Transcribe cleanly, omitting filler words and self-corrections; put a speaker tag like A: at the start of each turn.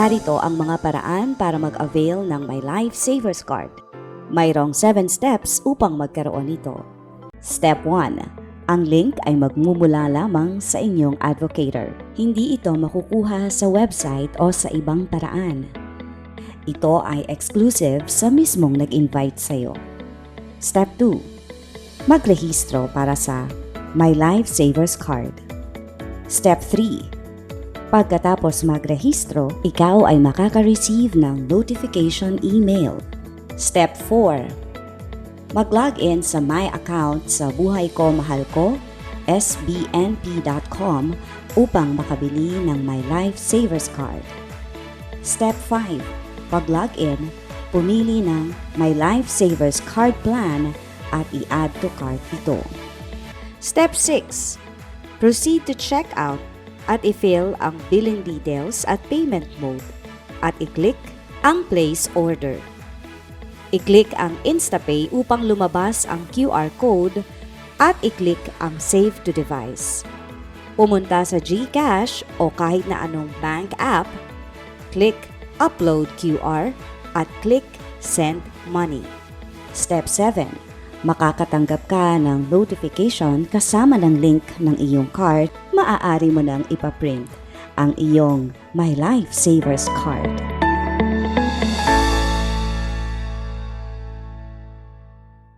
A: Narito ang mga paraan para mag-avail ng My Life Savers Card. Mayroong 7 steps upang magkaroon nito. Step 1. Ang link ay magmumula lamang sa inyong advocator. Hindi ito makukuha sa website o sa ibang paraan. Ito ay exclusive sa mismong nag-invite sa iyo. Step 2. Magrehistro para sa My Life Savers Card. Step 3. Pagkatapos magrehistro, ikaw ay makaka-receive ng notification email. Step 4. Mag-login sa My Account sa Buhay Ko Mahal Ko, sbnp.com upang makabili ng My Life Savers Card. Step 5. Pag-login, pumili ng My Life Savers Card Plan at i-add to cart ito. Step 6. Proceed to checkout at i-fill ang billing details at payment mode at i-click ang place order. I-click ang InstaPay upang lumabas ang QR code at i-click ang Save to Device. Pumunta sa GCash o kahit na anong bank app, click Upload QR at click Send Money. Step 7. Makakatanggap ka ng notification kasama ng link ng iyong card, maaari mo nang ipaprint ang iyong My Life Savers Card.